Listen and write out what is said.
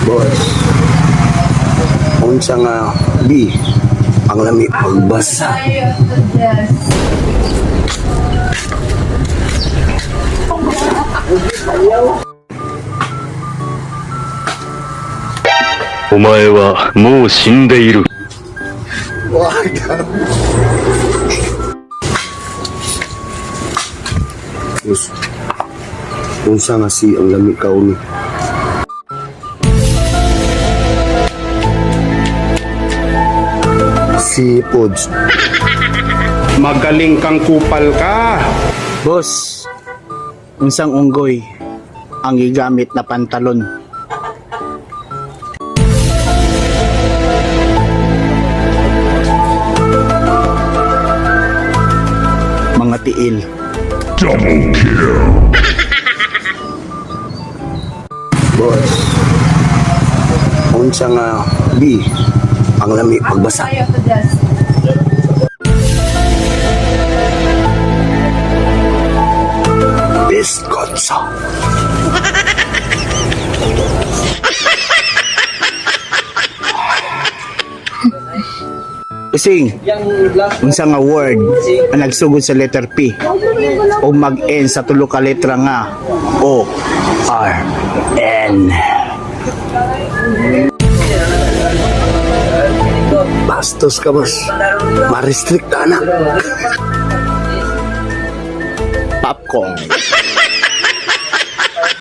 Boss, unsa nga di ang lami pagbasa. Omae wa mou shindeiru. Boss, unsa nga si ang lami kauni. Si Pods. Magaling kang kupal ka. Boss, unsang unggoy ang gigamit na pantalon? Mga tiil. Boss, unsa nga di ang lami pagbasa. Biscotso. Ising, unsa nga word ang nagsugod sa letter P o mag-end sa tulo ka letra nga O, R, N. Bastos ka, boss. Ma-restrict ka na. Popcorn.